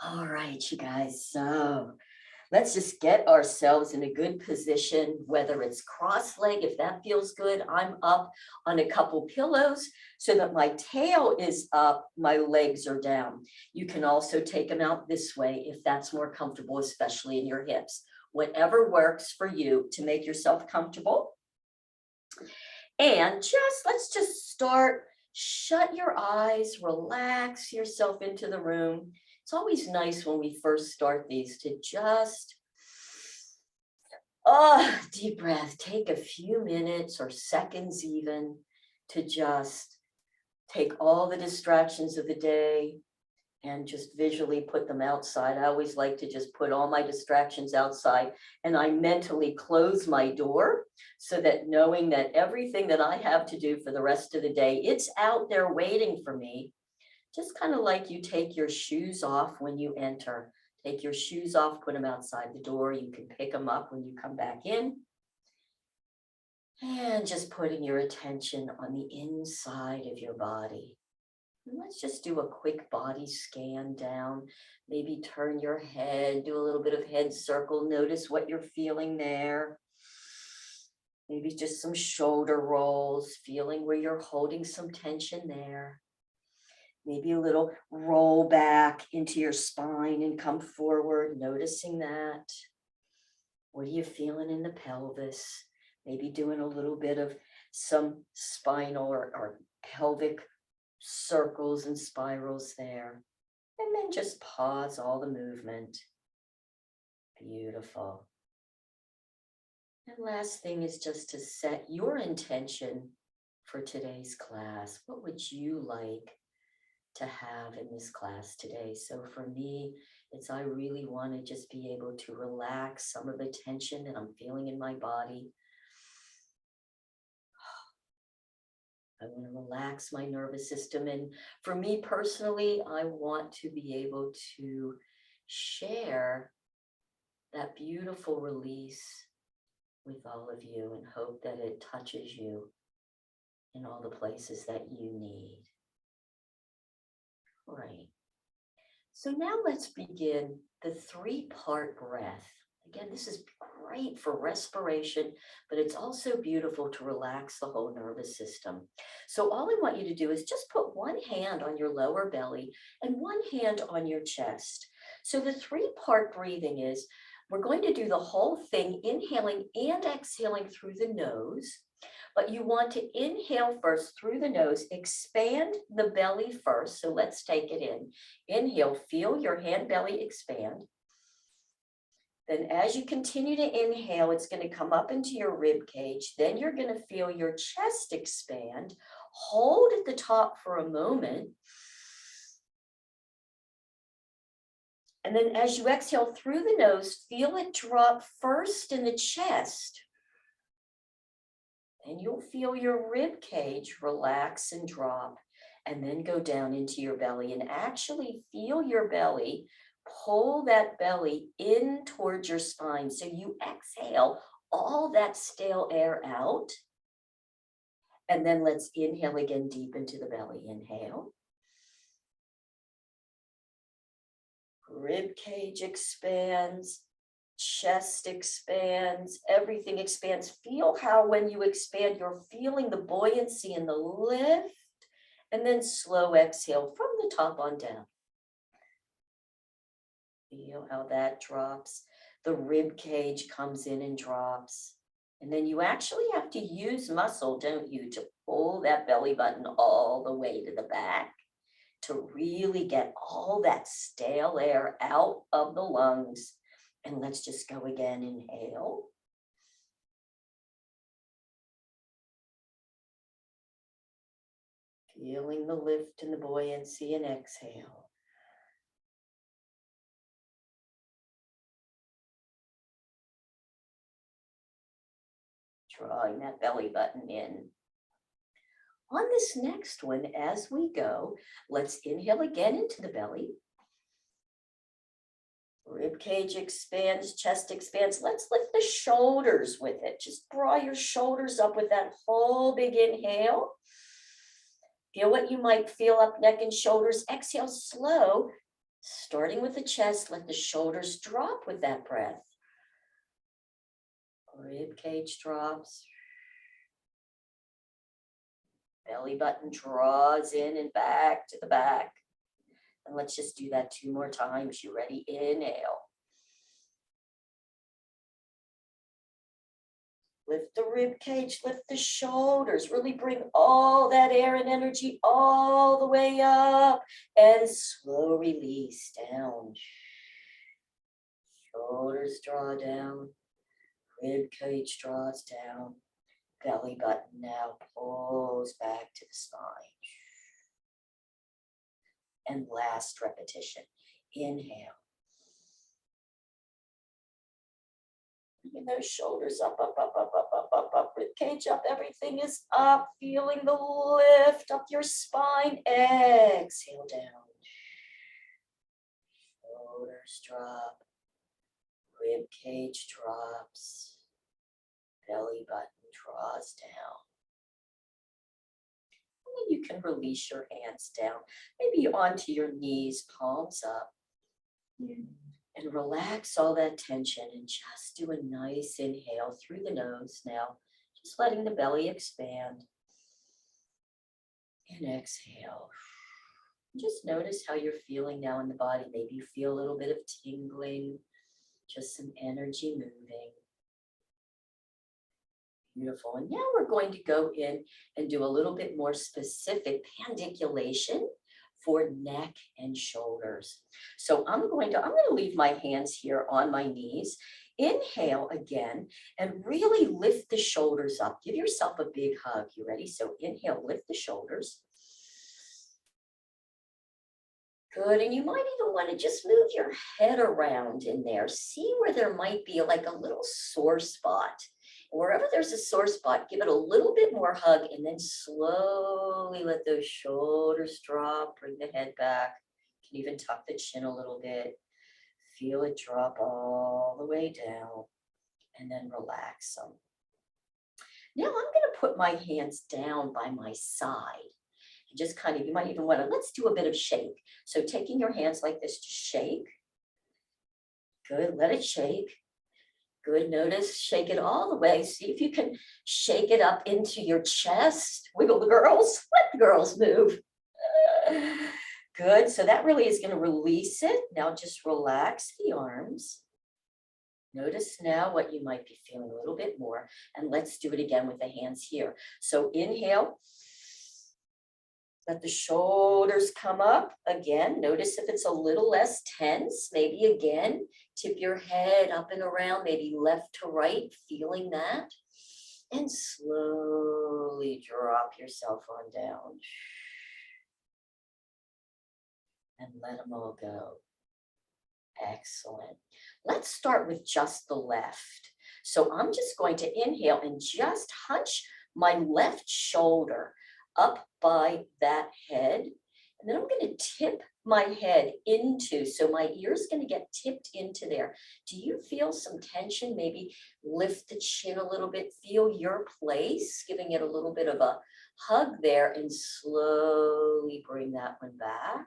All right, you guys. So let's just get ourselves in a good position, whether it's cross-legged, if that feels good. I'm up on a couple pillows so that my tail is up, my legs are down. You can also take them out this way if that's more comfortable, especially in your hips. Whatever works for you to make yourself comfortable. And let's just start. Shut your eyes, relax yourself into the room. It's always nice when we first start these to just, deep breath. Take a few minutes or seconds even to just take all the distractions of the day and just visually put them outside. I always like to just put all my distractions outside, and I mentally close my door so that knowing that everything that I have to do for the rest of the day, it's out there waiting for me. Just kind of like you take your shoes off when you enter. Take your shoes off, put them outside the door. You can pick them up when you come back in. And just putting your attention on the inside of your body. Let's just do a quick body scan down. Maybe turn your head, do a little bit of head circle. Notice what you're feeling there. Maybe just some shoulder rolls, feeling where you're holding some tension there. Maybe a little roll back into your spine and come forward, noticing that. What are you feeling in the pelvis? Maybe doing a little bit of some spinal or pelvic circles and spirals there. And then just pause all the movement. Beautiful. And last thing is just to set your intention for today's class. What would you like to have in this class today? So for me, it's I really want to just be able to relax some of the tension that I'm feeling in my body. I want to relax my nervous system. And for me personally, I want to be able to share that beautiful release with all of you and hope that it touches you in all the places that you need. All right. So now let's begin the 3-part breath. Again, this is great for respiration, but it's also beautiful to relax the whole nervous system. So all I want you to do is just put one hand on your lower belly and one hand on your chest. So the 3-part breathing is, we're going to do the whole thing, inhaling and exhaling through the nose. But you want to inhale first through the nose, expand the belly first. So let's take it in. Inhale, feel your hand belly expand. Then as you continue to inhale, it's going to come up into your rib cage. Then you're going to feel your chest expand. Hold at the top for a moment. And then as you exhale through the nose, feel it drop first in the chest. And you'll feel your rib cage relax and drop, and then go down into your belly and actually feel your belly. Pull that belly in towards your spine. So you exhale all that stale air out. And then let's inhale again deep into the belly. Inhale. Rib cage expands. Chest expands, everything expands. Feel how when you expand, you're feeling the buoyancy and the lift, and then slow exhale from the top on down. Feel how that drops. The rib cage comes in and drops. And then you actually have to use muscle, don't you, to pull that belly button all the way to the back to really get all that stale air out of the lungs. And let's just go again. Inhale. Feeling the lift and the buoyancy, and exhale. Drawing that belly button in. On this next one, as we go, let's inhale again into the belly. Rib cage expands, chest expands. Let's lift the shoulders with it. Just draw your shoulders up with that whole big inhale. Feel what you might feel up neck and shoulders. Exhale slow. Starting with the chest, let the shoulders drop with that breath. Rib cage drops. Belly button draws in and back to the back. And let's just do that 2 more times. You ready? Inhale. Lift the rib cage, lift the shoulders. Really bring all that air and energy all the way up. And slow release down. Shoulders draw down. Rib cage draws down. Belly button now pulls back to the spine. And last repetition. Inhale. Bring those shoulders up, up, up, up, up, up, up, up. Rib cage up. Everything is up. Feeling the lift up your spine. Exhale down. Shoulders drop. Rib cage drops. Belly button draws down. And then you can release your hands down, maybe onto your knees, palms up. And relax all that tension and just do a nice inhale through the nose now, just letting the belly expand. And exhale. Just notice how you're feeling now in the body. Maybe you feel a little bit of tingling, just some energy moving. Beautiful. And now we're going to go in and do a little bit more specific pandiculation for neck and shoulders. So I'm going to leave my hands here on my knees. Inhale again and really lift the shoulders up. Give yourself a big hug. You ready? So inhale, lift the shoulders. Good, and you might even want to just move your head around in there. See where there might be like a little sore spot. Wherever there's a sore spot, give it a little bit more hug and then slowly let those shoulders drop, bring the head back. You can even tuck the chin a little bit. Feel it drop all the way down and then relax them. Now I'm going to put my hands down by my side. Just kind of, you might even want to, let's do a bit of shake. So taking your hands like this, just shake. Good, let it shake. Good, notice, shake it all the way. See if you can shake it up into your chest. Wiggle the girls, let the girls move. Good, so that really is going to release it. Now just relax the arms. Notice now what you might be feeling a little bit more. And let's do it again with the hands here. So inhale. Let the shoulders come up again. Notice if it's a little less tense. Maybe again, tip your head up and around, maybe left to right, feeling that. And slowly drop yourself on down. And let them all go. Excellent. Let's start with just the left. So I'm just going to inhale and just hunch my left shoulder up by that head. And then I'm going to tip my head into, so my ear's going to get tipped into there. Do you feel some tension? Maybe lift the chin a little bit, feel your place, giving it a little bit of a hug there and slowly bring that one back.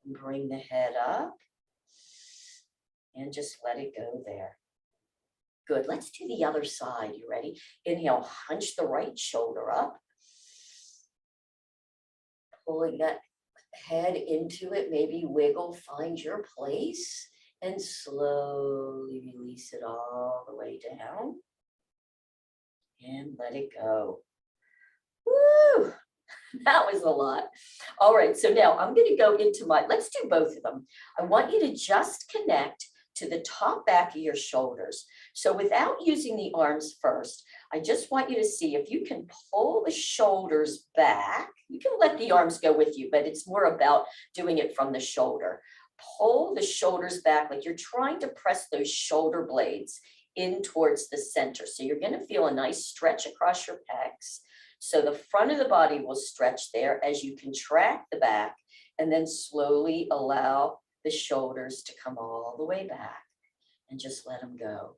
And bring the head up and just let it go there. Good, let's do the other side. You ready? Inhale, hunch the right shoulder up. Pulling that head into it, maybe wiggle, find your place, and slowly release it all the way down. And let it go. Woo! That was a lot. All right, so now I'm going to go into let's do both of them. I want you to just connect to the top back of your shoulders. So without using the arms first, I just want you to see if you can pull the shoulders back. You can let the arms go with you, but it's more about doing it from the shoulder. Pull the shoulders back like you're trying to press those shoulder blades in towards the center. So you're going to feel a nice stretch across your pecs. So the front of the body will stretch there as you contract the back and then slowly allow the shoulders to come all the way back and just let them go.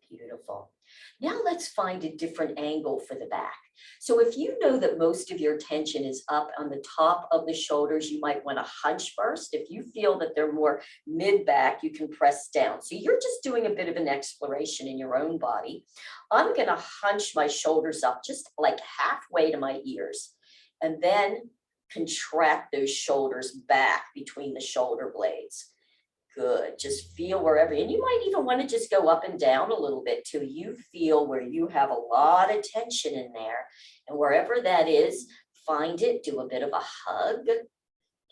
Beautiful. Now let's find a different angle for the back. So if you know that most of your tension is up on the top of the shoulders, you might want to hunch first. If you feel that they're more mid-back, you can press down. So you're just doing a bit of an exploration in your own body. I'm going to hunch my shoulders up just like halfway to my ears, and then contract those shoulders back between the shoulder blades. Good. Just feel wherever, and you might even want to just go up and down a little bit till you feel where you have a lot of tension in there. And wherever that is, find it, do a bit of a hug,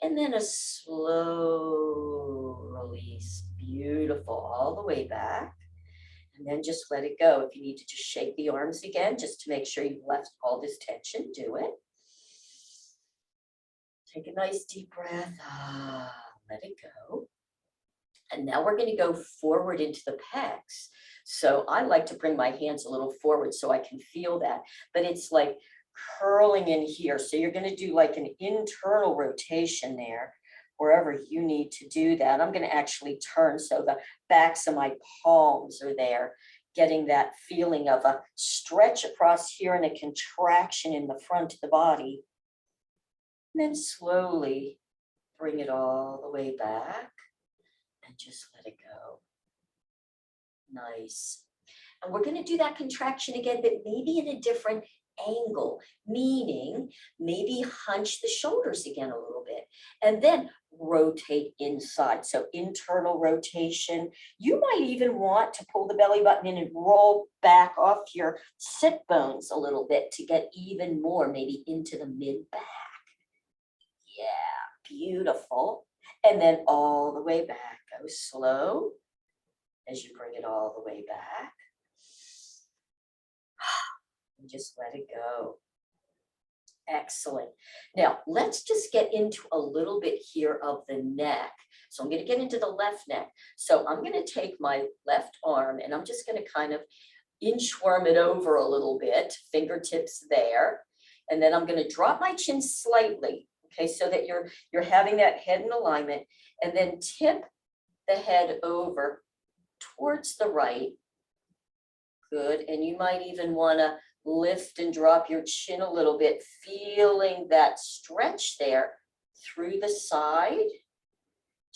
and then a slow release. Beautiful. All the way back. And then just let it go. If you need to just shake the arms again, just to make sure you've left all this tension, do it. Take a nice deep breath. Let it go. And now we're going to go forward into the pecs. So I like to bring my hands a little forward so I can feel that, but it's like curling in here. So you're going to do like an internal rotation there, wherever you need to do that. I'm going to actually turn so the backs of my palms are there, getting that feeling of a stretch across here and a contraction in the front of the body. And then slowly bring it all the way back. And just let it go. Nice. And we're going to do that contraction again, but maybe in a different angle, meaning maybe hunch the shoulders again a little bit, and then rotate inside. So internal rotation. You might even want to pull the belly button in and roll back off your sit bones a little bit to get even more, maybe into the mid back. Yeah, beautiful. And then all the way back. Go slow as you bring it all the way back. And just let it go. Excellent. Now, let's just get into a little bit here of the neck. So I'm going to get into the left neck. So I'm going to take my left arm and I'm just going to kind of inchworm it over a little bit, fingertips there. And then I'm going to drop my chin slightly, okay, so that you're having that head in alignment, and then tip the head over towards the right. Good. And you might even want to lift and drop your chin a little bit, feeling that stretch there through the side.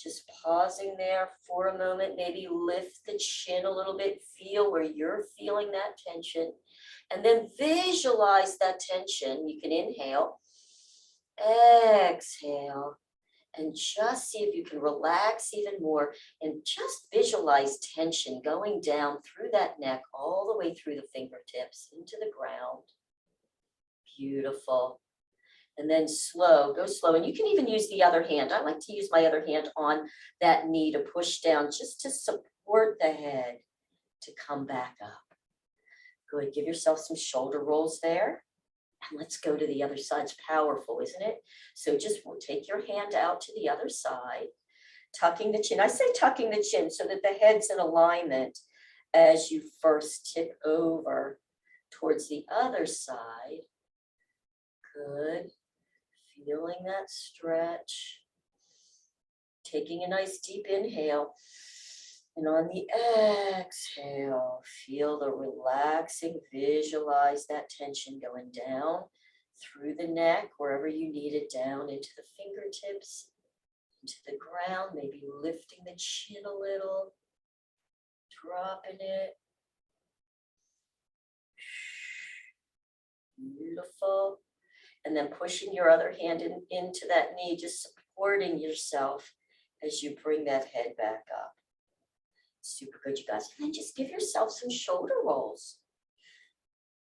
Just pausing there for a moment, maybe lift the chin a little bit, feel where you're feeling that tension, and then visualize that tension. You can inhale, exhale, and just see if you can relax even more and just visualize tension going down through that neck all the way through the fingertips into the ground. Beautiful. And then slow, go slow. And you can even use the other hand. I like to use my other hand on that knee to push down just to support the head to come back up. Good. Give yourself some shoulder rolls there. And let's go to the other side. It's powerful, isn't it? So just take your hand out to the other side, tucking the chin. I say tucking the chin so that the head's in alignment as you first tip over towards the other side. Good. Feeling that stretch. Taking a nice deep inhale. And on the exhale, feel the relaxing, visualize that tension going down through the neck, wherever you need it, down into the fingertips, into the ground, maybe lifting the chin a little, dropping it. Beautiful. And then pushing your other hand into that knee, just supporting yourself as you bring that head back up. Super good, you guys. And then just give yourself some shoulder rolls.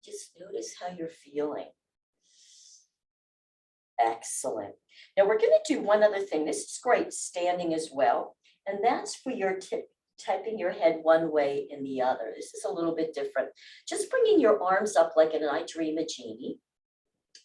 Just notice how you're feeling. Excellent. Now we're going to do one other thing. This is great, standing as well. And that's for your tipping your head one way and the other. This is a little bit different. Just bringing your arms up like an I Dream a Genie.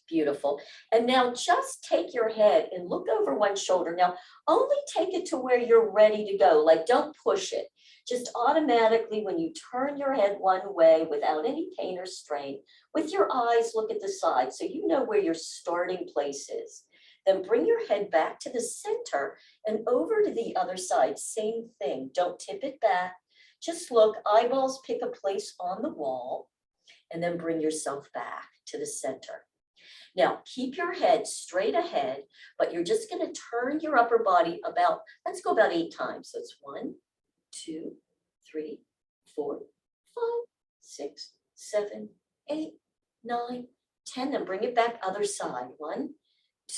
Beautiful. And now just take your head and look over one shoulder. Now only take it to where you're ready to go. Like don't push it. Just automatically when you turn your head one way without any pain or strain, with your eyes look at the side so you know where your starting place is. Then bring your head back to the center and over to the other side. Same thing. Don't tip it back. Just look, eyeballs pick a place on the wall. and then bring yourself back to the center. Now, keep your head straight ahead, but you're just going to turn your upper body about, let's go about 8 times. So it's 1, 2, 3, 4, 5, 6, 7, 8, 9, 10. Then bring it back other side. 1,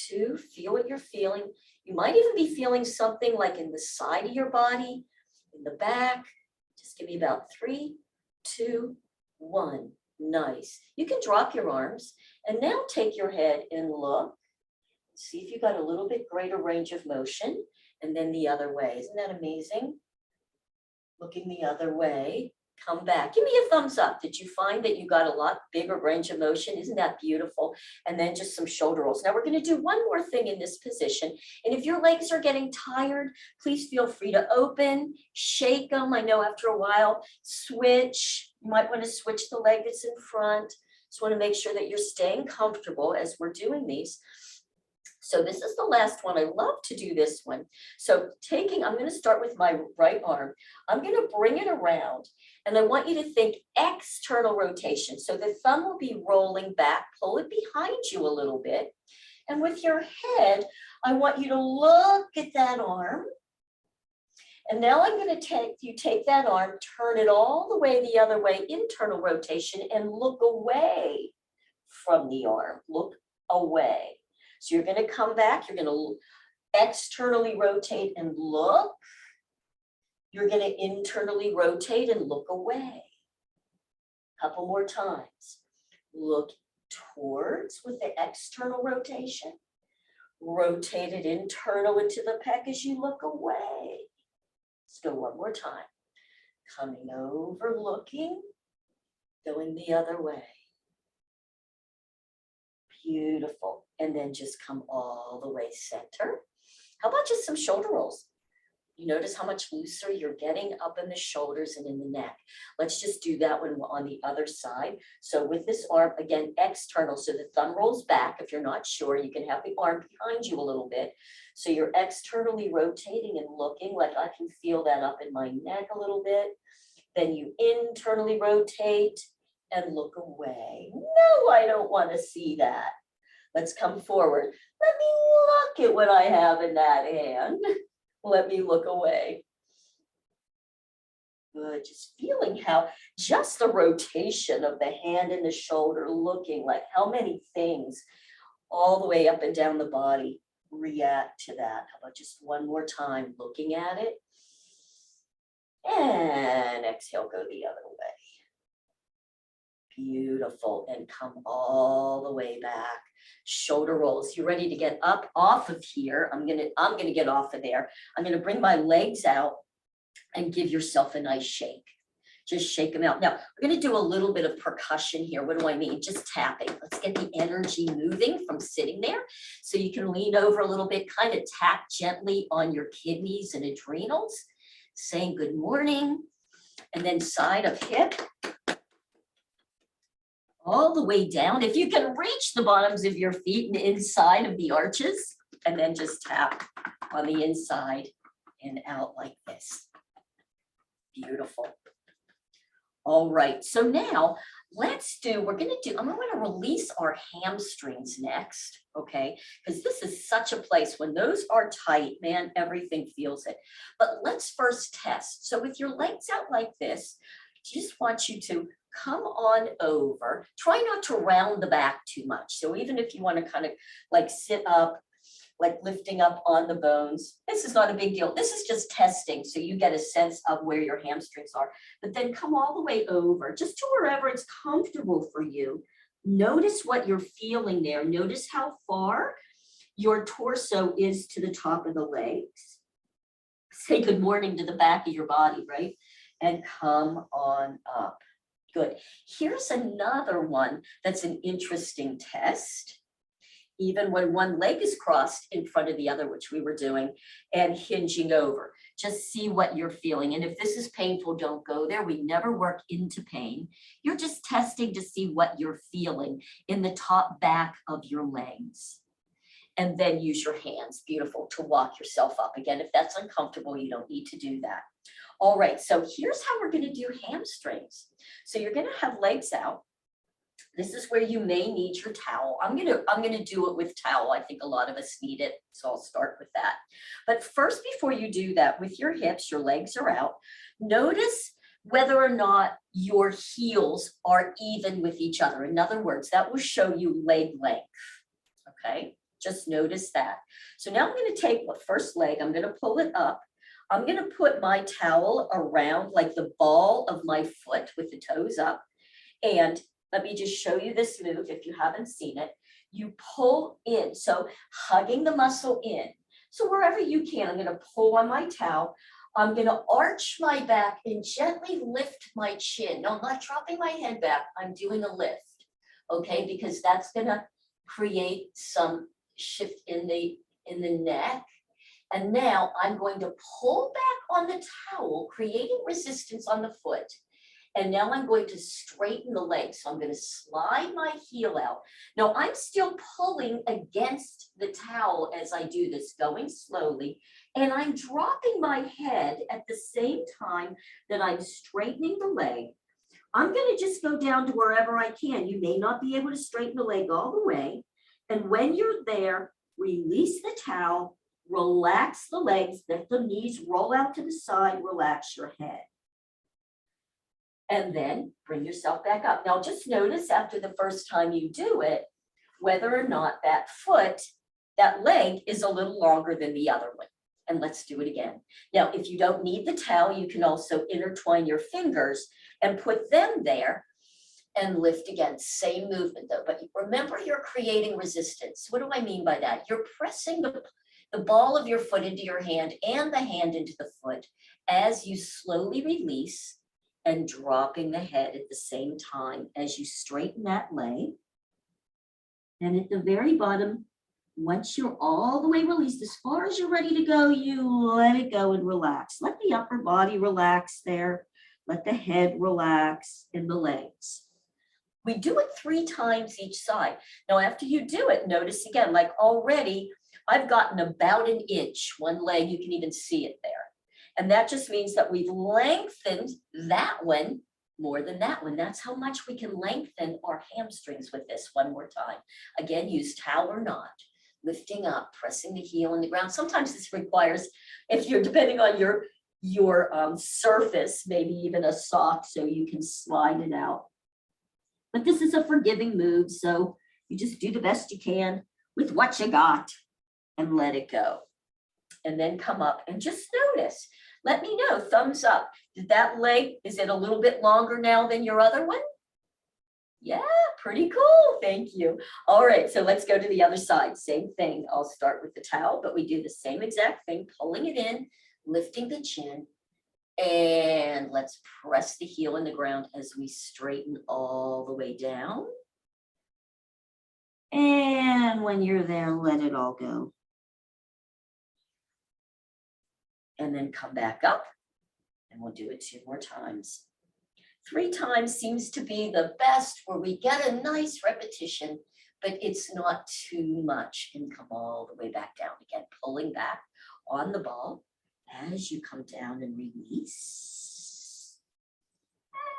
2, feel what you're feeling. You might even be feeling something like in the side of your body, in the back. Just give me about 3, 2, 1. Nice. You can drop your arms and now take your head and look. See if you got a little bit greater range of motion, and then the other way. Isn't that amazing? Looking the other way. Come back. Give me a thumbs up. Did you find that you got a lot bigger range of motion? Isn't that beautiful? And then just some shoulder rolls. Now we're going to do one more thing in this position. And if your legs are getting tired, please feel free to open, shake them. I know after a while, switch. You might want to switch the leg that's in front. Just want to make sure that you're staying comfortable as we're doing these. So this is the last one. I love to do this one. So I'm going to start with my right arm. I'm going to bring it around, and I want you to think external rotation. So the thumb will be rolling back, pull it behind you a little bit. And with your head, I want you to look at that arm. And now I'm going to take that arm, turn it all the way the other way, internal rotation, and look away from the arm. Look away. So you're going to come back, you're going to externally rotate and look. You're going to internally rotate and look away. A couple more times. Look towards with the external rotation. Rotate it internal into the pec as you look away. Let's go one more time. Coming over, looking, going the other way. Beautiful. And then just come all the way center. How about just some shoulder rolls? You notice how much looser you're getting up in the shoulders and in the neck. Let's just do that one on the other side. So with this arm, again, external. So the thumb rolls back. If you're not sure, you can have the arm behind you a little bit. So you're externally rotating and looking, like I can feel that up in my neck a little bit. Then you internally rotate and look away. No, I don't want to see that. Let's come forward. Let me look at what I have in that hand. Let me look away. Good, just feeling how just the rotation of the hand and the shoulder looking like how many things all the way up and down the body react to that. How about just one more time looking at it? And exhale, go the other way. Beautiful, and come all the way back. Shoulder rolls. You ready to get up off of here? I'm gonna get off of there. I'm gonna bring my legs out and give yourself a nice shake. Just shake them out. Now, we're gonna do a little bit of percussion here. What do I mean? Just tapping. Let's get the energy moving from sitting there. So you can lean over a little bit, kind of tap gently on your kidneys and adrenals, saying good morning, and then side of hip. All the way down. If you can reach the bottoms of your feet and inside of the arches, and then just tap on the inside and out like this. Beautiful. All right, so now I'm going to release our hamstrings next, okay? Because this is such a place, when those are tight, man, everything feels it. But let's first test. So with your legs out like this, I just want you to come on over. Try not to round the back too much. So even if you want to kind of like sit up, like lifting up on the bones, this is not a big deal. This is just testing, so you get a sense of where your hamstrings are. But then come all the way over, just to wherever it's comfortable for you. Notice what you're feeling there. Notice how far your torso is to the top of the legs. Say good morning to the back of your body, right? And come on up. Good. Here's another one that's an interesting test. Even when one leg is crossed in front of the other, which we were doing, and hinging over. Just see what you're feeling. And if this is painful, don't go there. We never work into pain. You're just testing to see what you're feeling in the top back of your legs. And then use your hands, beautiful, to walk yourself up. Again, if that's uncomfortable, you don't need to do that. All right, so here's how we're going to do hamstrings. So you're going to have legs out. This is where you may need your towel. I'm gonna do it with towel. I think a lot of us need it, so I'll start with that. But first, before you do that, with your hips, your legs are out. Notice whether or not your heels are even with each other. In other words, that will show you leg length. Okay, just notice that. So now I'm going to take the first leg. I'm going to pull it up. I'm going to put my towel around like the ball of my foot with the toes up. And let me just show you this move if you haven't seen it. You pull in, so hugging the muscle in. So wherever you can, I'm going to pull on my towel. I'm going to arch my back and gently lift my chin. No, I'm not dropping my head back. I'm doing a lift, okay? Because that's going to create some shift in the neck. And now I'm going to pull back on the towel, creating resistance on the foot. And now I'm going to straighten the leg. So I'm going to slide my heel out. Now I'm still pulling against the towel as I do this, going slowly. And I'm dropping my head at the same time that I'm straightening the leg. I'm going to just go down to wherever I can. You may not be able to straighten the leg all the way. And when you're there, release the towel, relax the legs, let the knees roll out to the side, relax your head. And then bring yourself back up. Now just notice after the first time you do it, whether or not that foot, that leg is a little longer than the other one. And let's do it again. Now, if you don't need the towel, you can also intertwine your fingers and put them there and lift again. Same movement though, but remember you're creating resistance. What do I mean by that? You're pressing the ball of your foot into your hand and the hand into the foot as you slowly release and dropping the head at the same time as you straighten that leg. And at the very bottom, once you're all the way released, as far as you're ready to go, you let it go and relax. Let the upper body relax there. Let the head relax in the legs. We do it 3 times each side. Now, after you do it, notice again, like already, I've gotten about an inch. One leg, you can even see it there. And that just means that we've lengthened that one more than that one. That's how much we can lengthen our hamstrings with this. One more time. Again, use towel or not. Lifting up, pressing the heel in the ground. Sometimes this requires, if you're depending on your surface, maybe even a sock so you can slide it out. But this is a forgiving move, so you just do the best you can with what you got and let it go. And then come up and just notice. Let me know, thumbs up. Did that leg, is it a little bit longer now than your other one? Yeah, pretty cool, thank you. All right, so let's go to the other side. Same thing, I'll start with the towel, but we do the same exact thing, pulling it in, lifting the chin, and let's press the heel in the ground as we straighten all the way down. And when you're there, let it all go. And then come back up, and we'll do it 2 more times. 3 times seems to be the best, where we get a nice repetition, but it's not too much, and come all the way back down again, pulling back on the ball as you come down and release.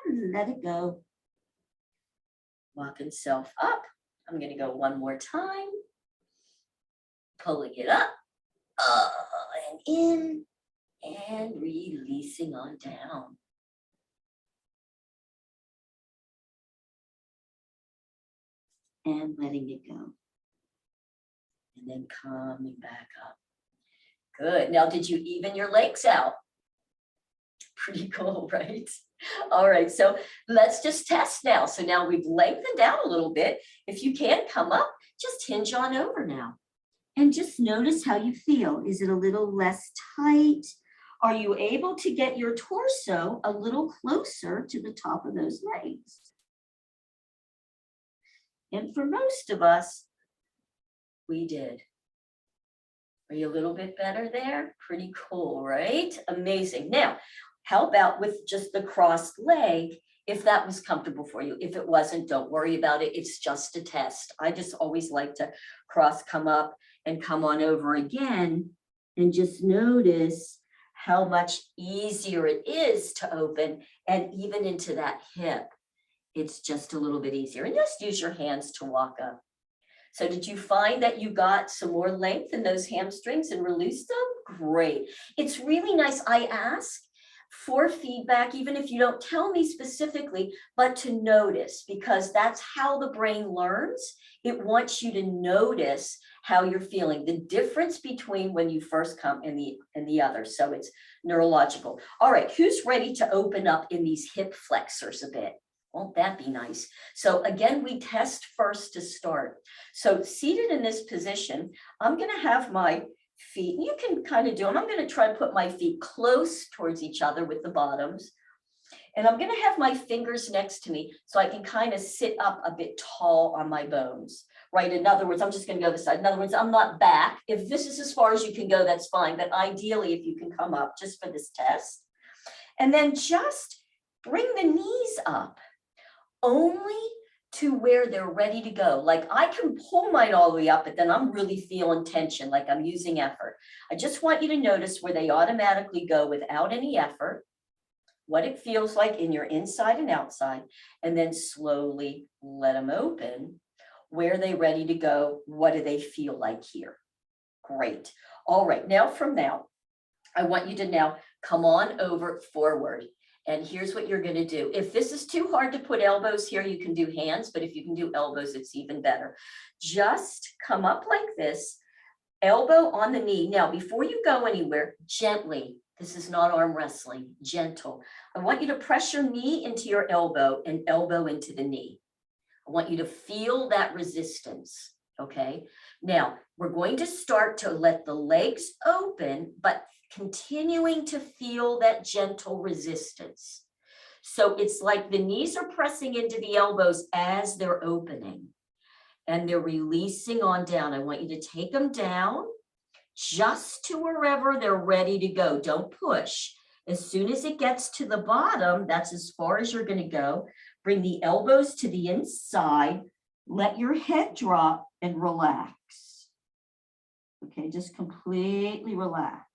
And let it go. Walking self up. I'm going to go 1 more time. Pulling it up and in and releasing on down. And letting it go. And then coming back up. Good. Now, did you even your legs out? Pretty cool, right? All right, so let's just test now. So now we've lengthened out a little bit. If you can come up, just hinge on over now. And just notice how you feel. Is it a little less tight? Are you able to get your torso a little closer to the top of those legs? And for most of us, we did. Are you a little bit better there? Pretty cool, right? Amazing. Now, how about with just the crossed leg, if that was comfortable for you? If it wasn't, don't worry about it. It's just a test. I just always like to cross, come up, and come on over again, and just notice how much easier it is to open and even into that hip. it's just a little bit easier. And just use your hands to walk up. So did you find that you got some more length in those hamstrings and released them? Great. It's really nice. I ask for feedback, even if you don't tell me specifically, but to notice, because that's how the brain learns. It wants you to notice how you're feeling, the difference between when you first come and the other. So it's neurological. All right, who's ready to open up in these hip flexors a bit? Won't that be nice? So again, we test first to start. So seated in this position, I'm going to have my feet, you can kind of do them. I'm going to try to put my feet close towards each other with the bottoms. And I'm going to have my fingers next to me so I can kind of sit up a bit tall on my bones, right? In other words, I'm just going to go this side. In other words, I'm not back. If this is as far as you can go, that's fine. But ideally, if you can come up just for this test. And then just bring the knees up only to where they're ready to go. Like I can pull mine all the way up, but then I'm really feeling tension, like I'm using effort. I just want you to notice where they automatically go without any effort, what it feels like in your inside and outside, and then slowly let them open. Where are they ready to go? What do they feel like here? Great. All right, now from now, I want you to now come on over forward. And here's what you're going to do. If this is too hard to put elbows here, you can do hands, but if you can do elbows, it's even better. Just come up like this, elbow on the knee. Now, before you go anywhere, gently, this is not arm wrestling, gentle. I want you to press your knee into your elbow and elbow into the knee. I want you to feel that resistance, okay? Now, we're going to start to let the legs open, but continuing to feel that gentle resistance. So it's like the knees are pressing into the elbows as they're opening and they're releasing on down. I want you to take them down just to wherever they're ready to go. Don't push. As soon as it gets to the bottom, that's as far as you're going to go. Bring the elbows to the inside. Let your head drop and relax. Okay, just completely relax.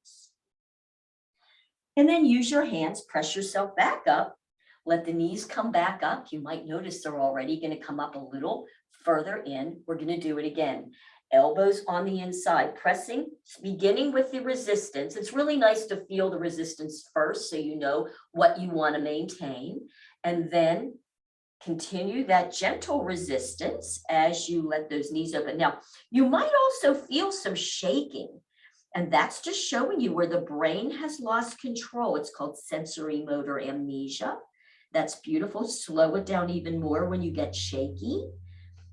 And then use your hands, press yourself back up. Let the knees come back up. You might notice they're already going to come up a little further in. We're going to do it again. Elbows on the inside, pressing, beginning with the resistance. It's really nice to feel the resistance first so you know what you want to maintain. And then continue that gentle resistance as you let those knees open. Now, you might also feel some shaking. And that's just showing you where the brain has lost control. It's called sensory motor amnesia. That's beautiful. Slow it down even more when you get shaky.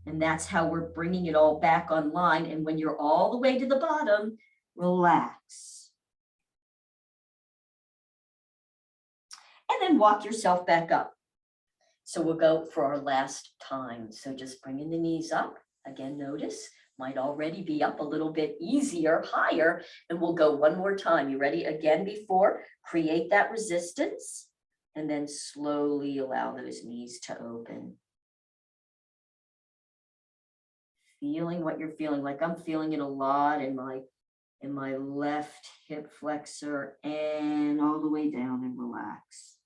And that's how we're bringing it all back online. And when you're all the way to the bottom, relax. And then walk yourself back up. So we'll go for our last time. So just bringing the knees up. Again, notice. Might already be up a little bit easier, higher, and we'll go one more time. You ready? Again, before, create that resistance, and then slowly allow those knees to open. Feeling what you're feeling, like I'm feeling it a lot in my left hip flexor and all the way down and relax.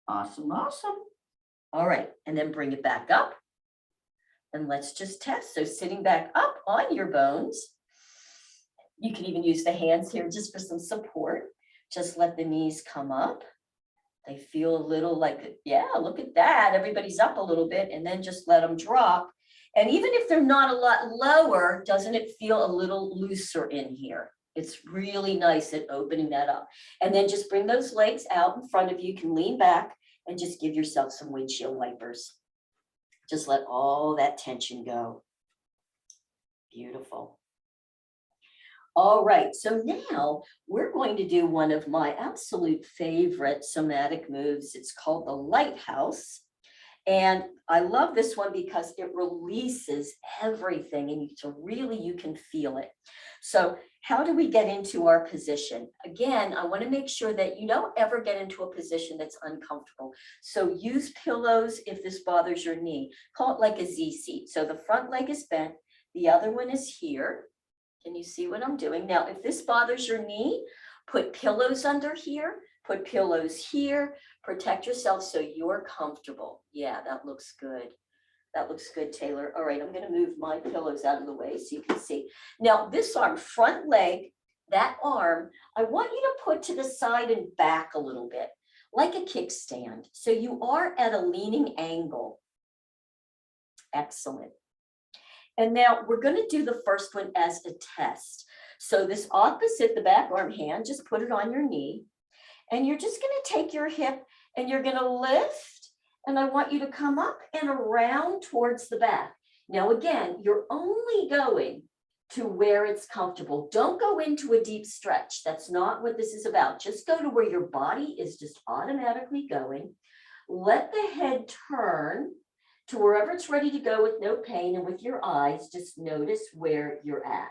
Awesome, awesome. All right, and then bring it back up. And let's just test. So sitting back up on your bones, you can even use the hands here just for some support. Just let the knees come up. They feel a little like, yeah, look at that. Everybody's up a little bit and then just let them drop. And even if they're not a lot lower, doesn't it feel a little looser in here? It's really nice at opening that up. And then just bring those legs out in front of you. You can lean back and just give yourself some windshield wipers. Just let all that tension go. Beautiful. All right, so now we're going to do one of my absolute favorite somatic moves. It's called the lighthouse. And I love this one because it releases everything and you can feel it. So how do we get into our position? Again, I want to make sure that you don't ever get into a position that's uncomfortable. So use pillows if this bothers your knee. Call it like a Z seat. So the front leg is bent, the other one is here. Can you see what I'm doing? Now, if this bothers your knee, put pillows under here. Put pillows here, protect yourself so you're comfortable. Yeah, that looks good. That looks good, Taylor. All right, I'm gonna move my pillows out of the way so you can see. Now this arm, front leg, that arm, I want you to put to the side and back a little bit, like a kickstand. So you are at a leaning angle. Excellent. And now we're gonna do the first one as a test. So this opposite, the back arm hand, just put it on your knee. And you're just gonna take your hip and you're gonna lift, and I want you to come up and around towards the back. Now again, you're only going to where it's comfortable. Don't go into a deep stretch. That's not what this is about. Just go to where your body is just automatically going. Let the head turn to wherever it's ready to go with no pain, and with your eyes, just notice where you're at.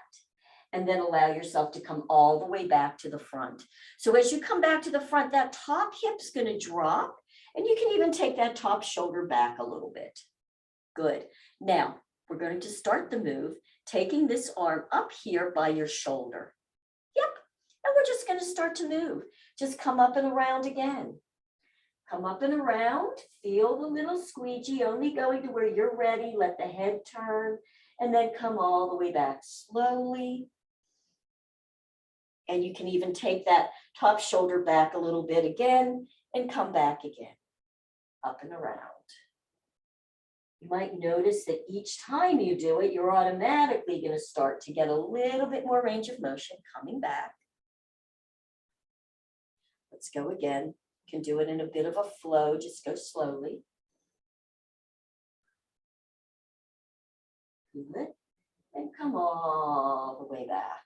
And then allow yourself to come all the way back to the front. So as you come back to the front, that top hip's gonna drop, and you can even take that top shoulder back a little bit. Good. Now, we're going to start the move, taking this arm up here by your shoulder. Yep, and we're just gonna start to move. Just come up and around again. Come up and around, feel the little squeegee, only going to where you're ready, let the head turn, and then come all the way back slowly. And you can even take that top shoulder back a little bit again and come back again, up and around. You might notice that each time you do it, you're automatically going to start to get a little bit more range of motion coming back. Let's go again. You can do it in a bit of a flow, just go slowly. Good. And come all the way back.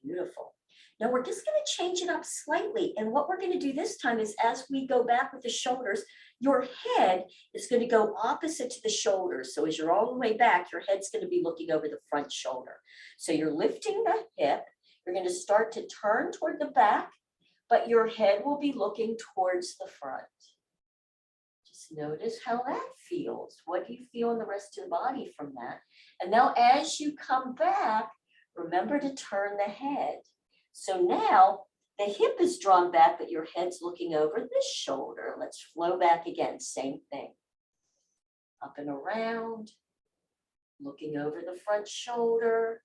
Beautiful. Now we're just going to change it up slightly. And what we're going to do this time is, as we go back with the shoulders, your head is going to go opposite to the shoulders. So as you're all the way back, your head's going to be looking over the front shoulder. So you're lifting the hip. You're going to start to turn toward the back, but your head will be looking towards the front. Just notice how that feels. What do you feel in the rest of the body from that? And now as you come back, remember to turn the head. So now the hip is drawn back, but your head's looking over this shoulder. Let's flow back again, same thing. Up and around, looking over the front shoulder,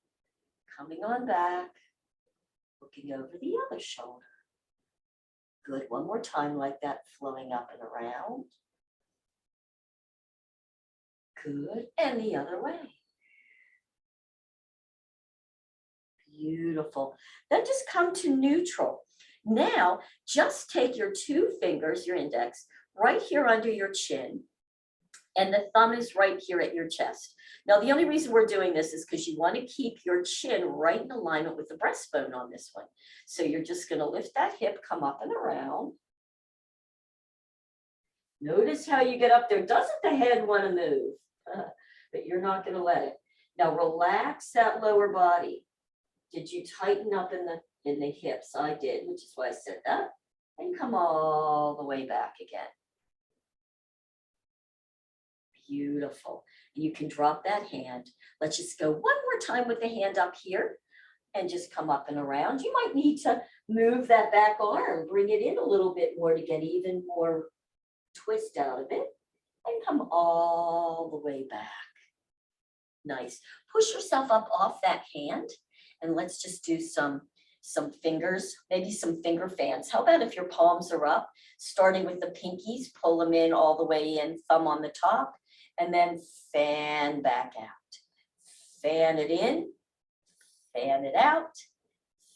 coming on back, looking over the other shoulder. Good, one more time like that, flowing up and around. Good, and the other way. Beautiful. Then just come to neutral. Now, just take your two fingers, your index, right here under your chin, and the thumb is right here at your chest. Now, the only reason we're doing this is because you want to keep your chin right in alignment with the breastbone on this one. So you're just going to lift that hip, come up and around. Notice how you get up there. Doesn't the head want to move? But you're not going to let it. Now, relax that lower body. Did you tighten up in the hips? I did, which is why I said that. And come all the way back again. Beautiful. You can drop that hand. Let's just go one more time with the hand up here and just come up and around. You might need to move that back arm, bring it in a little bit more to get even more twist out of it, and come all the way back. Nice. Push yourself up off that hand. And let's just do some fingers, maybe some finger fans. How about if your palms are up, starting with the pinkies, pull them in all the way in, thumb on the top, and then fan back out. Fan it in, fan it out,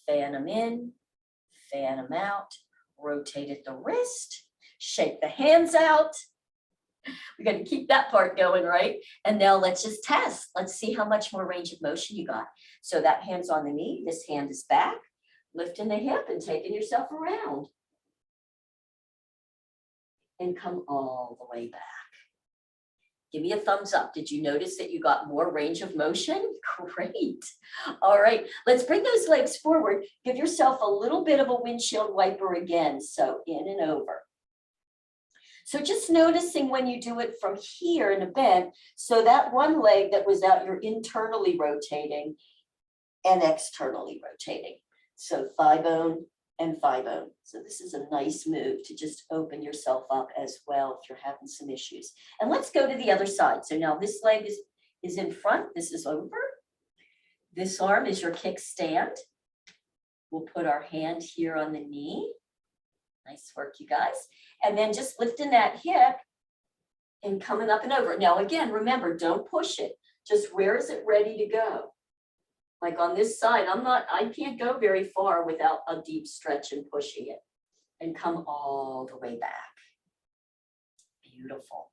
fan them in, fan them out, rotate at the wrist, shake the hands out. We're going to keep that part going, right? And now let's just test. Let's see how much more range of motion you got. So that hand's on the knee, this hand is back, lifting the hip and taking yourself around. And come all the way back. Give me a thumbs up. Did you notice that you got more range of motion? Great. All right, let's bring those legs forward. Give yourself a little bit of a windshield wiper again. So in and over. So just noticing when you do it from here in a bend, so that one leg that was out, you're internally rotating and externally rotating. So thigh bone and thigh bone. So this is a nice move to just open yourself up as well if you're having some issues. And let's go to the other side. So now this leg is in front, this is over. This arm is your kickstand. We'll put our hand here on the knee. Nice work, you guys. And then just lifting that hip and coming up and over. Now again, remember, don't push it. Just where is it ready to go? Like on this side, I can't go very far without a deep stretch and pushing it. And come all the way back. Beautiful.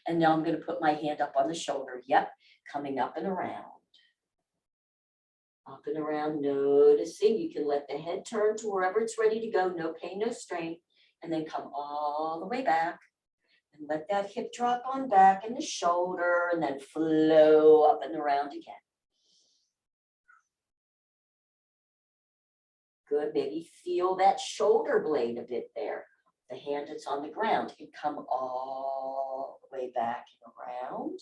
And now I'm going to put my hand up on the shoulder. Yep, coming up and around. Up and around, noticing you can let the head turn to wherever it's ready to go. No pain, no strain. And then come all the way back. And let that hip drop on back and the shoulder and then flow up and around again. Good, maybe feel that shoulder blade a bit there. The hand that's on the ground can come all the way back and around.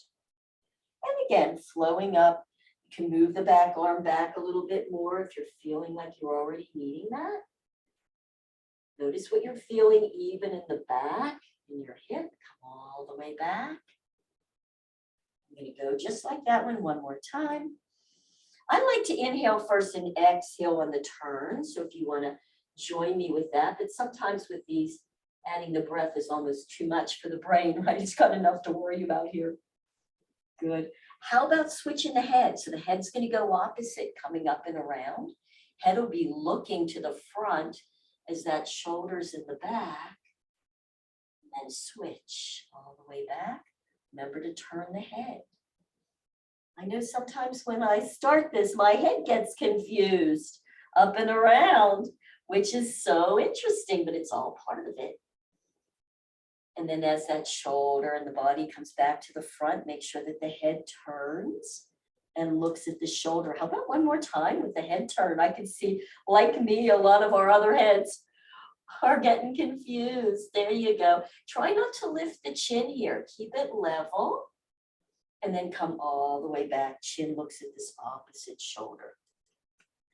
And again, flowing up. You can move the back arm back a little bit more if you're feeling like you're already needing that. Notice what you're feeling even in the back, in your hip. Come all the way back. I'm going to go just like that one more time. I like to inhale first and exhale on the turn. So if you want to join me with that, but sometimes with these, adding the breath is almost too much for the brain, right? It's got enough to worry about here. Good. How about switching the head? So the head's going to go opposite, coming up and around. Head will be looking to the front as that shoulder's in the back. And then switch all the way back. Remember to turn the head. I know sometimes when I start this, my head gets confused up and around, which is so interesting, but it's all part of it. And then as that shoulder and the body comes back to the front, make sure that the head turns and looks at the shoulder. How about one more time with the head turn? I can see, like me, a lot of our other heads are getting confused. There you go. Try not to lift the chin here. Keep it level. And then come all the way back. Chin looks at this opposite shoulder.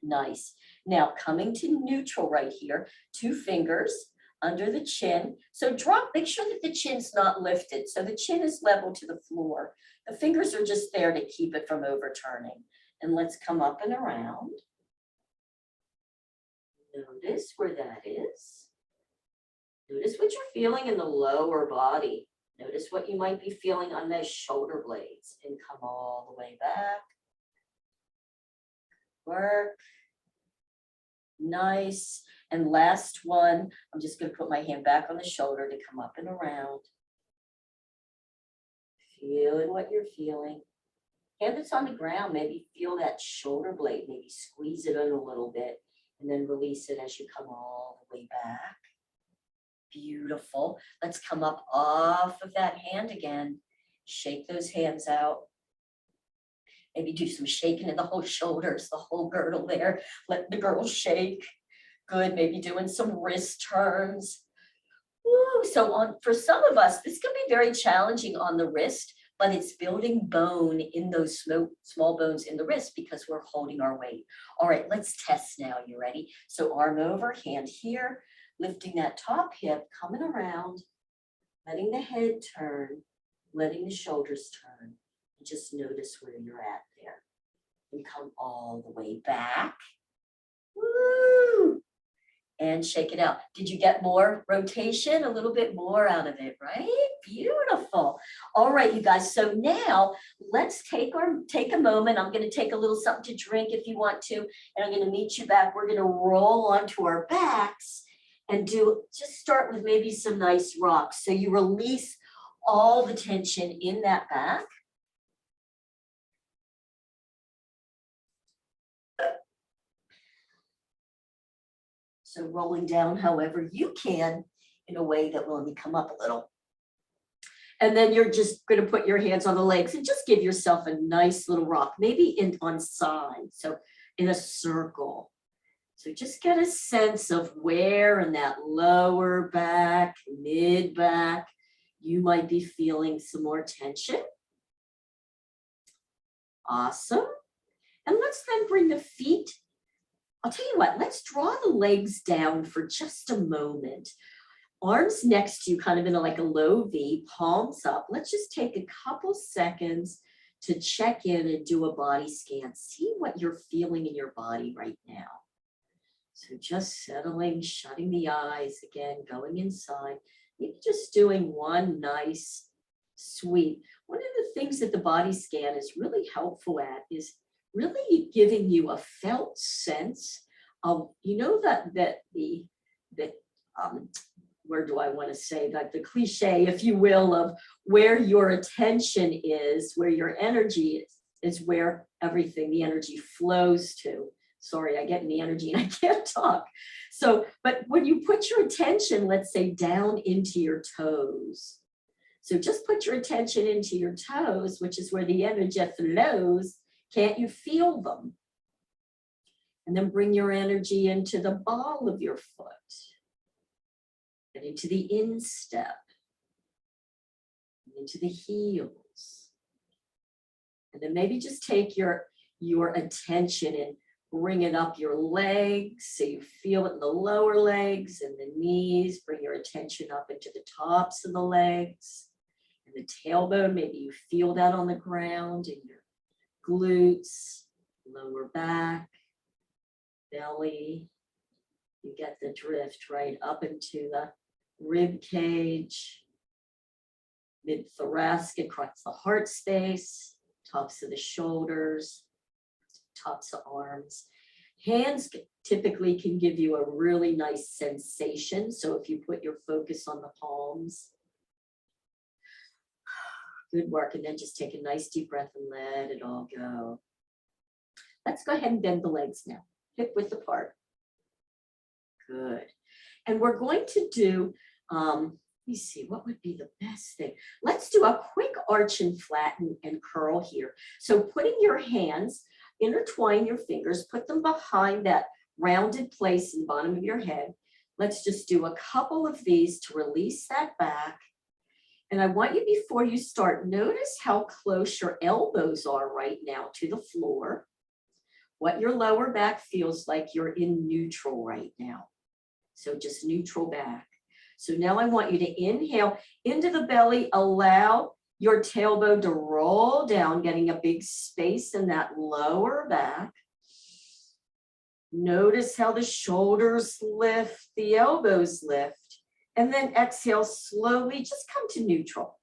Nice. Now coming to neutral right here. 2 fingers under the chin. So drop, make sure that the chin's not lifted. So the chin is level to the floor. The fingers are just there to keep it from overturning. And let's come up and around. Notice where that is. Notice what you're feeling in the lower body. Notice what you might be feeling on those shoulder blades and come all the way back. Work. Nice. And last one, I'm just going to put my hand back on the shoulder to come up and around. Feeling what you're feeling. Hand that's on the ground, maybe feel that shoulder blade, maybe squeeze it in a little bit and then release it as you come all the way back. Beautiful. Let's come up off of that hand again. Shake those hands out. Maybe do some shaking in the whole shoulders, the whole girdle there. Let the girdle shake. Good. Maybe doing some wrist turns. Woo. So for some of us, this can be very challenging on the wrist, but it's building bone in those small bones in the wrist because we're holding our weight. All right, let's test now. You ready? So arm over, hand here. Lifting that top hip, coming around, letting the head turn, letting the shoulders turn, and just notice where you're at there. And come all the way back. Woo! And shake it out. Did you get more rotation? A little bit more out of it, right? Beautiful. All right, you guys. So now let's take a moment. I'm going to take a little something to drink if you want to, and I'm going to meet you back. We're going to roll onto our backs. And just start with maybe some nice rocks. So you release all the tension in that back. So rolling down however you can in a way that will let me come up a little. And then you're just going to put your hands on the legs and just give yourself a nice little rock, maybe on side, so in a circle. So just get a sense of where in that lower back, mid back, you might be feeling some more tension. Awesome. And let's then bring the feet I'll tell you what, let's draw the legs down for just a moment. Arms next to you, kind of in like a low V, palms up. Let's just take a couple seconds to check in and do a body scan. See what you're feeling in your body right now. So just settling, shutting the eyes again, going inside. Maybe just doing one nice sweep. One of the things that the body scan is really helpful at is really giving you a felt sense of, you know, where do I want to say, like the cliche, if you will, of where your attention is, where your energy is where everything, the energy flows to. Sorry, I get in the energy and I can't talk. So, but when you put your attention, let's say down into your toes. So just put your attention into your toes, which is where the energy flows. Can't you feel them? And then bring your energy into the ball of your foot and into the instep, and into the heels. And then maybe just take your attention and bring it up your legs so you feel it in the lower legs and the knees. Bring your attention up into the tops of the legs and the tailbone. Maybe you feel that on the ground in your glutes, lower back, belly. You get the drift right up into the rib cage, mid-thoracic across the heart space, tops of the shoulders, tops of arms. Hands typically can give you a really nice sensation. So if you put your focus on the palms, good work. And then just take a nice deep breath and let it all go. Let's go ahead and bend the legs now, hip width apart. Good. And we're going to do, let me see, what would be the best thing? Let's do a quick arch and flatten and curl here. So putting your hands, intertwine your fingers, put them behind that rounded place in the bottom of your head. Let's just do a couple of these to release that back. And I want you, before you start, notice how close your elbows are right now to the floor. What your lower back feels like. You're in neutral right now. So just neutral back. So now I want you to inhale into the belly, allow your tailbone to roll down, getting a big space in that lower back. Notice how the shoulders lift, the elbows lift, and then exhale slowly, just come to neutral.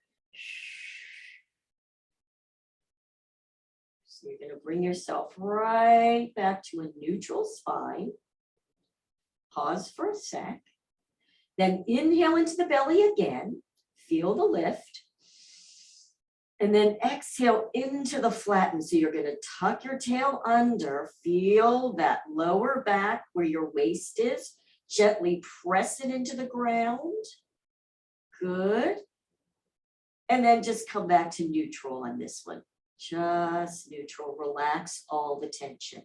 So you're going to bring yourself right back to a neutral spine. Pause for a sec. Then inhale into the belly again. Feel the lift. And then exhale into the flatten. So you're going to tuck your tail under. Feel that lower back where your waist is. Gently press it into the ground. Good. And then just come back to neutral on this one. Just neutral. Relax all the tension.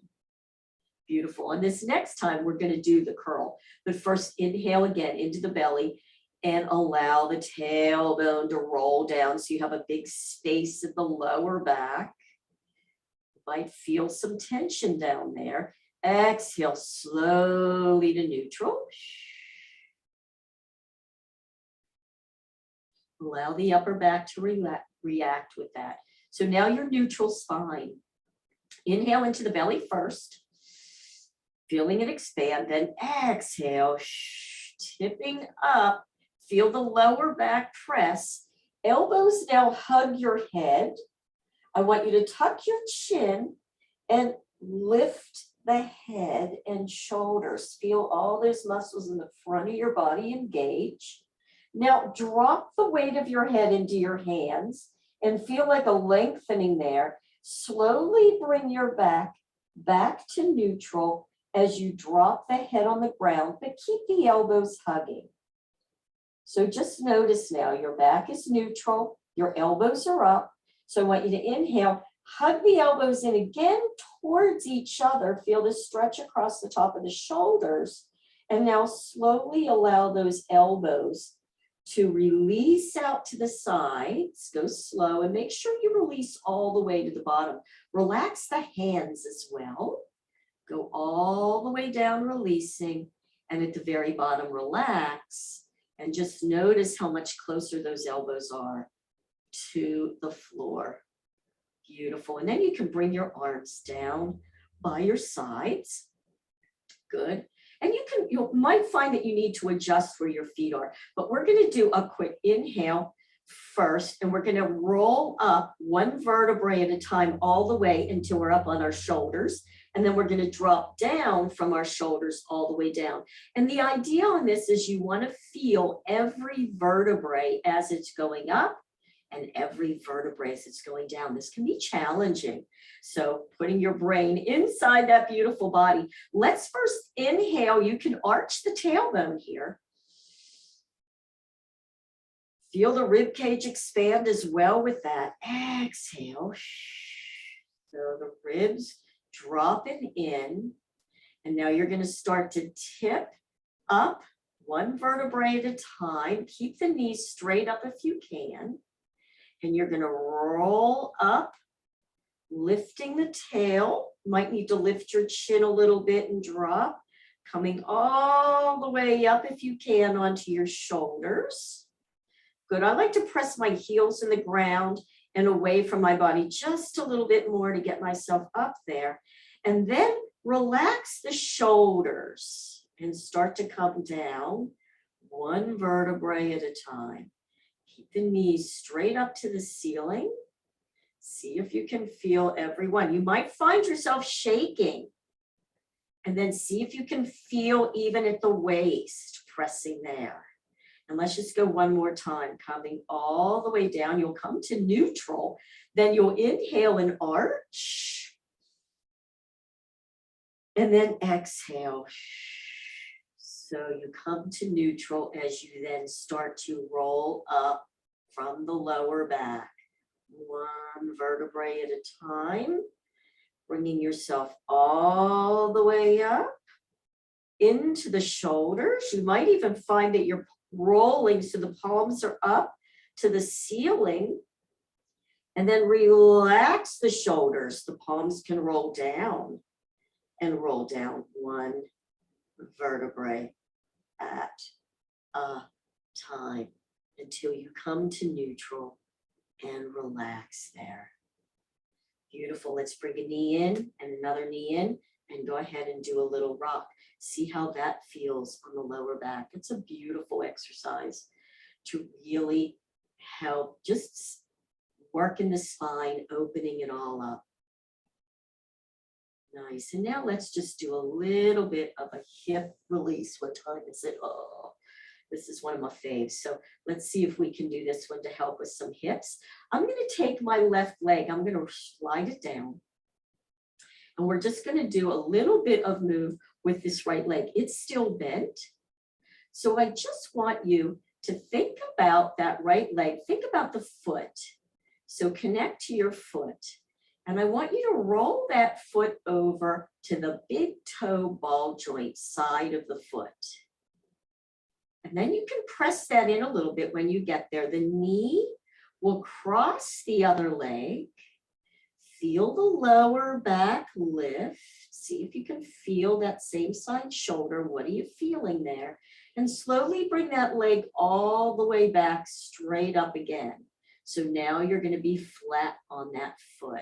Beautiful. And this next time we're going to do the curl. But first inhale again into the belly and allow the tailbone to roll down so you have a big space in the lower back. You might feel some tension down there. Exhale slowly to neutral. Allow the upper back to react with that. So now your neutral spine. Inhale into the belly first. Feeling it expand, then exhale, tipping up. Feel the lower back press. Elbows now hug your head. I want you to tuck your chin and lift the head and shoulders. Feel all those muscles in the front of your body engage. Now drop the weight of your head into your hands and feel like a lengthening there. Slowly bring your back to neutral as you drop the head on the ground, but keep the elbows hugging. So just notice now your back is neutral, your elbows are up. So I want you to inhale, hug the elbows in again towards each other. Feel the stretch across the top of the shoulders. And now slowly allow those elbows to release out to the sides. Go slow and make sure you release all the way to the bottom. Relax the hands as well. Go all the way down, releasing. And at the very bottom, relax. And just notice how much closer those elbows are to the floor. Beautiful. And then you can bring your arms down by your sides. Good. And you might find that you need to adjust where your feet are, but we're going to do a quick inhale first, and we're going to roll up one vertebrae at a time all the way until we're up on our shoulders. And then we're going to drop down from our shoulders all the way down. And the idea on this is you want to feel every vertebrae as it's going up and every vertebrae as it's going down. This can be challenging. So putting your brain inside that beautiful body. Let's first inhale. You can arch the tailbone here. Feel the rib cage expand as well with that. Exhale. So the ribs dropping in. And now you're going to start to tip up one vertebrae at a time. Keep the knees straight up if you can. And you're going to roll up, lifting the tail. Might need to lift your chin a little bit and drop. Coming all the way up if you can onto your shoulders. Good. I like to press my heels in the ground and away from my body just a little bit more to get myself up there. And then relax the shoulders and start to come down one vertebrae at a time. Keep the knees straight up to the ceiling. See if you can feel every one. You might find yourself shaking. And then see if you can feel even at the waist, pressing there. And let's just go one more time, coming all the way down. You'll come to neutral. Then you'll inhale and arch. And then exhale. So you come to neutral as you then start to roll up from the lower back. One vertebrae at a time. Bringing yourself all the way up into the shoulders. You might even find that you're rolling so the palms are up to the ceiling. And then relax the shoulders. The palms can roll down and roll down one vertebrae at a time until you come to neutral and relax there. Beautiful. Let's bring a knee in and another knee in and go ahead and do a little rock. See how that feels on the lower back. It's a beautiful exercise to really help just working the spine, opening it all up. Nice. And now let's just do a little bit of a hip release. What time is it? Oh, this is one of my faves. So let's see if we can do this one to help with some hips. I'm going to take my left leg. I'm going to slide it down. And we're just going to do a little bit of move with this right leg. It's still bent. So I just want you to think about that right leg. Think about the foot. So connect to your foot. And I want you to roll that foot over to the big toe ball joint side of the foot. And then you can press that in a little bit when you get there. The knee will cross the other leg. Feel the lower back lift. See if you can feel that same side shoulder. What are you feeling there? And slowly bring that leg all the way back straight up again. So now you're going to be flat on that foot.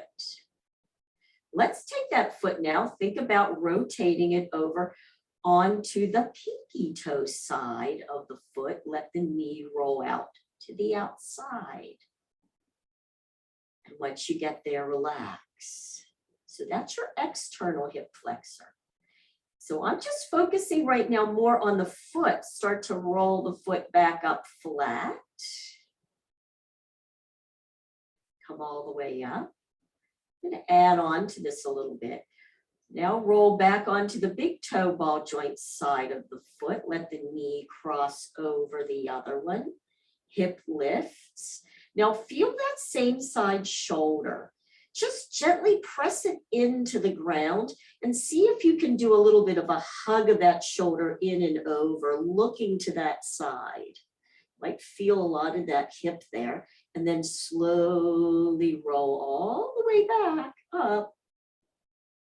Let's take that foot now. Think about rotating it over onto the pinky toe side of the foot. Let the knee roll out to the outside. And once you get there, relax. So that's your external hip flexor. So I'm just focusing right now more on the foot. Start to roll the foot back up flat. Come all the way up. I'm going to add on to this a little bit. Now roll back onto the big toe ball joint side of the foot. Let the knee cross over the other one. Hip lifts. Now feel that same side shoulder. Just gently press it into the ground and see if you can do a little bit of a hug of that shoulder in and over, looking to that side. Might feel a lot of that hip there. And then slowly roll all the way back up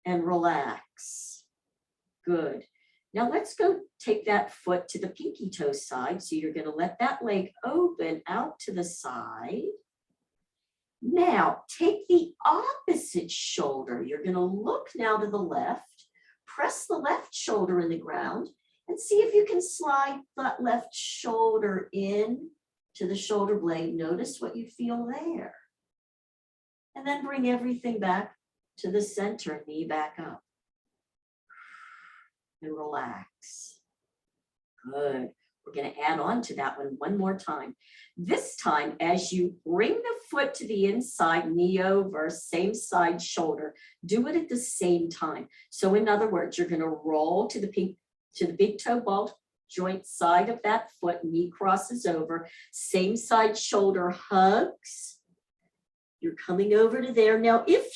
and relax. Good. Now let's go take that foot to the pinky toe side. So you're going to let that leg open out to the side. Now take the opposite shoulder. You're going to look now to the left, press the left shoulder in the ground, and see if you can slide that left shoulder in to the shoulder blade. Notice what you feel there. And then bring everything back to the center, knee back up. And relax. Good. We're going to add on to that one more time. This time, as you bring the foot to the inside, knee over, same side shoulder, do it at the same time. So in other words, you're going to roll to the big toe ball joint side of that foot, knee crosses over, same side shoulder hugs. You're coming over to there. Now, if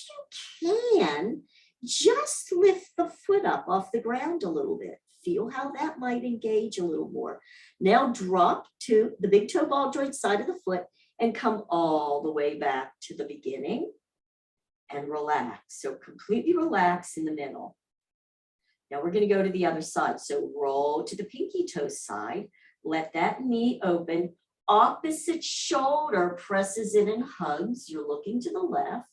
you can, just lift the foot up off the ground a little bit. Feel how that might engage a little more. Now drop to the big toe ball joint side of the foot and come all the way back to the beginning and relax. So completely relax in the middle. Now we're going to go to the other side. So roll to the pinky toe side. Let that knee open. Opposite shoulder presses in and hugs. You're looking to the left.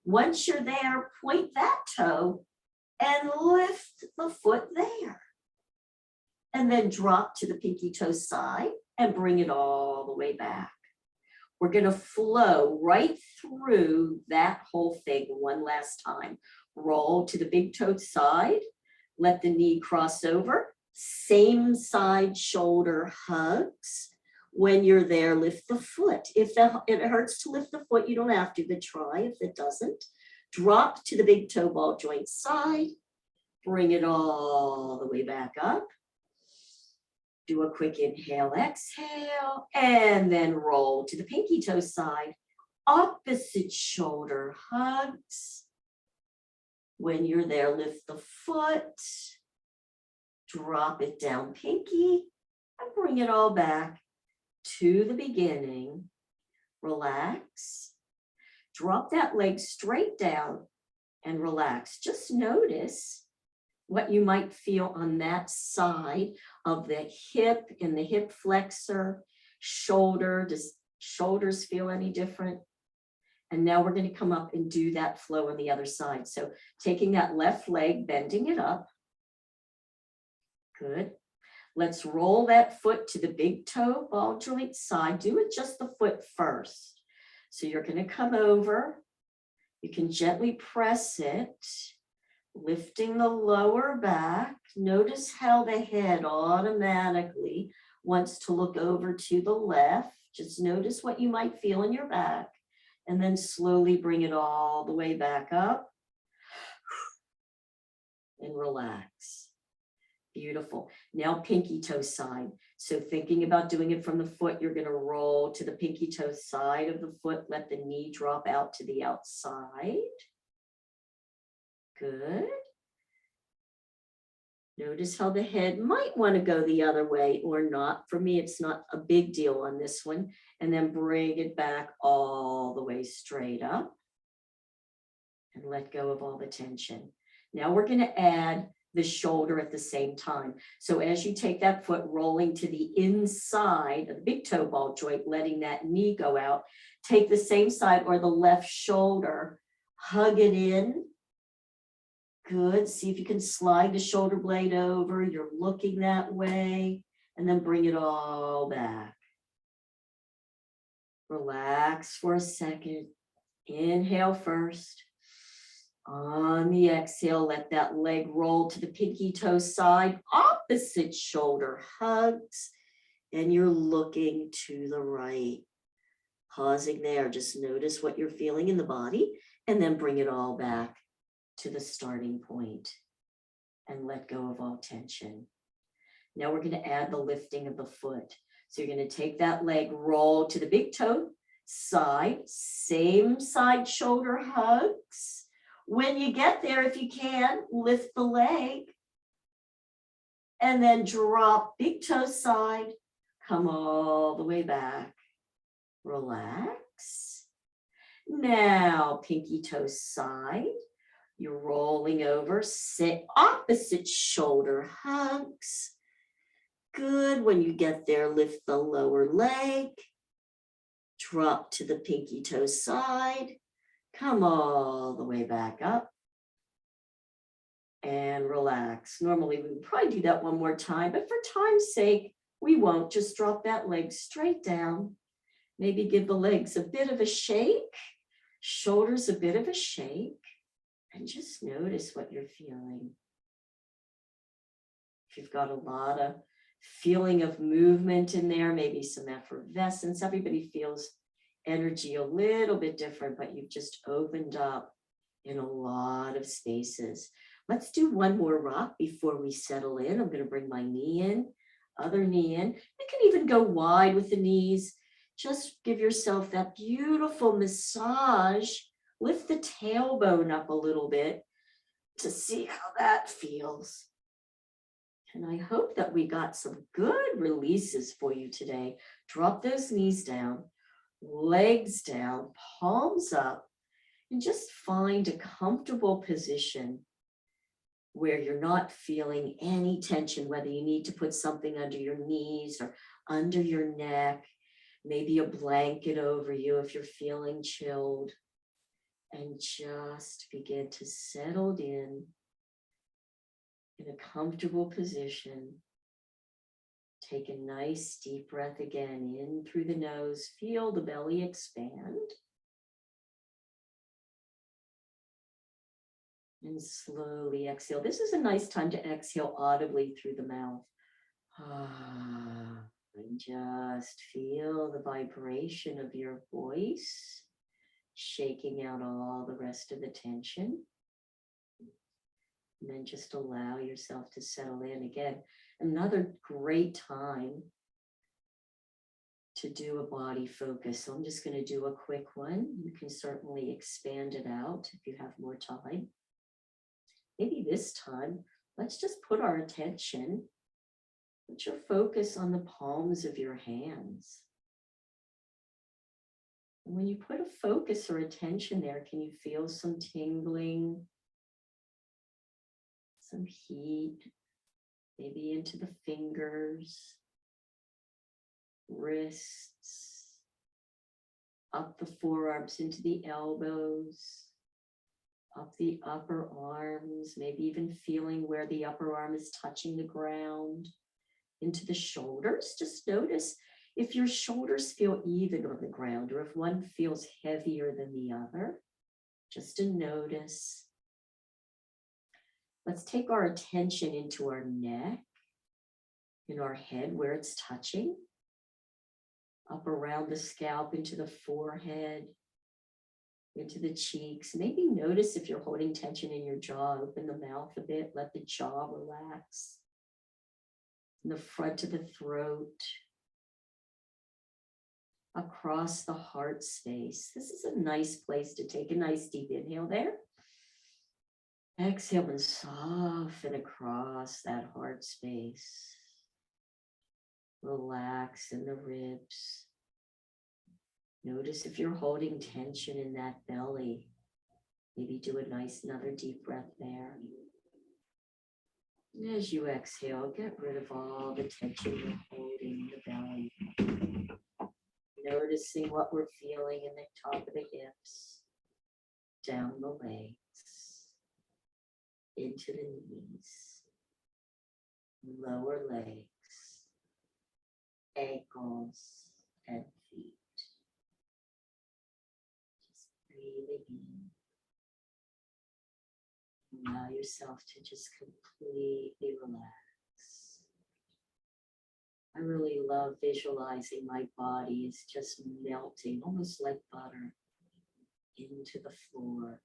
Once you're there, point that toe and lift the foot there. And then drop to the pinky toe side and bring it all the way back. We're going to flow right through that whole thing one last time. Roll to the big toe side. Let the knee cross over. Same side shoulder hugs. When you're there, lift the foot. If it hurts to lift the foot, you don't have to, but try if it doesn't. Drop to the big toe ball joint side. Bring it all the way back up. Do a quick inhale, exhale, and then roll to the pinky toe side. Opposite shoulder hugs. When you're there, lift the foot. Drop it down pinky and bring it all back to the beginning. Relax. Drop that leg straight down and relax. Just notice what you might feel on that side of the hip, in the hip flexor, shoulder. Does shoulders feel any different? And now we're going to come up and do that flow on the other side. So taking that left leg, bending it up. Good. Let's roll that foot to the big toe ball joint side. Do it just the foot first. So you're going to come over. You can gently press it, lifting the lower back. Notice how the head automatically wants to look over to the left. Just notice what you might feel in your back. And then slowly bring it all the way back up. And relax. Beautiful. Now pinky toe side. So thinking about doing it from the foot, you're going to roll to the pinky toe side of the foot. Let the knee drop out to the outside. Good. Notice how the head might want to go the other way or not. For me, it's not a big deal on this one. And then bring it back all the way straight up. And let go of all the tension. Now we're going to add the shoulder at the same time. So as you take that foot rolling to the inside of the big toe ball joint, letting that knee go out, take the same side or the left shoulder, hug it in. Good. See if you can slide the shoulder blade over. You're looking that way, and then bring it all back. Relax for a second. Inhale first. On the exhale, let that leg roll to the pinky toe side. Opposite shoulder hugs, and you're looking to the right. Pausing there, just notice what you're feeling in the body, and then bring it all back to the starting point and let go of all tension. Now we're going to add the lifting of the foot. So you're going to take that leg, roll to the big toe side, same side shoulder hugs. When you get there, if you can, lift the leg and then drop big toe side, come all the way back, relax. Now pinky toe side. You're rolling over, sit opposite shoulder hugs. Good. When you get there, lift the lower leg. Drop to the pinky toe side. Come all the way back up. And relax. Normally, we would probably do that one more time, but for time's sake, we won't. Just drop that leg straight down. Maybe give the legs a bit of a shake, shoulders a bit of a shake, and just notice what you're feeling. If you've got a lot of feeling of movement in there, maybe some effervescence, everybody feels energy a little bit different, but you've just opened up in a lot of spaces. Let's do one more rock before we settle in. I'm going to bring my knee in, other knee in. You can even go wide with the knees. Just give yourself that beautiful massage. Lift the tailbone up a little bit to see how that feels. And I hope that we got some good releases for you today. Drop those knees down, legs down, palms up, and just find a comfortable position where you're not feeling any tension, whether you need to put something under your knees or under your neck, maybe a blanket over you if you're feeling chilled, and just begin to settle in a comfortable position. Take a nice deep breath again in through the nose. Feel the belly expand. And slowly exhale. This is a nice time to exhale audibly through the mouth. And just feel the vibration of your voice, shaking out all the rest of the tension. And then just allow yourself to settle in. Again, another great time to do a body focus. So I'm just going to do a quick one. You can certainly expand it out if you have more time. Maybe this time, let's just put our attention, put your focus on the palms of your hands. And when you put a focus or attention there, can you feel some tingling, some heat, maybe into the fingers, wrists, up the forearms into the elbows, up the upper arms, maybe even feeling where the upper arm is touching the ground, into the shoulders. Just notice if your shoulders feel even on the ground or if one feels heavier than the other, just to notice. Let's take our attention into our neck, in our head where it's touching, up around the scalp into the forehead, into the cheeks. Maybe notice if you're holding tension in your jaw, open the mouth a bit, let the jaw relax. In the front of the throat, across the heart space. This is a nice place to take a nice deep inhale there. Exhale and soften across that heart space. Relax in the ribs. Notice if you're holding tension in that belly. Maybe do a nice another deep breath there. And as you exhale, get rid of all the tension you're holding in the belly. Noticing what we're feeling in the top of the hips, down the legs, into the knees, lower legs, ankles, and feet. Just breathing in. Allow yourself to just completely relax. I really love visualizing my body is just melting, almost like butter, into the floor.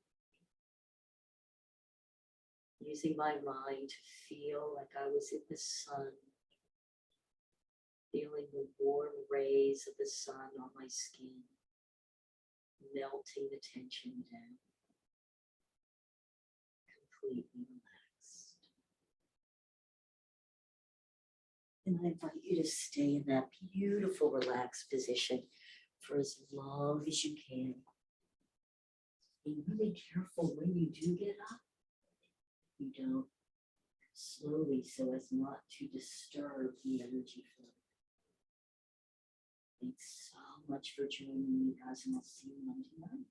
Using my mind to feel like I was in the sun, feeling the warm rays of the sun on my skin, melting the tension down, completely relaxed. And I invite you to stay in that beautiful relaxed position for as long as you can. Be really careful when you do get up. you don't slowly so as not to disturb the energy flow. Thanks so much for joining me, guys, and I'll see you on tonight.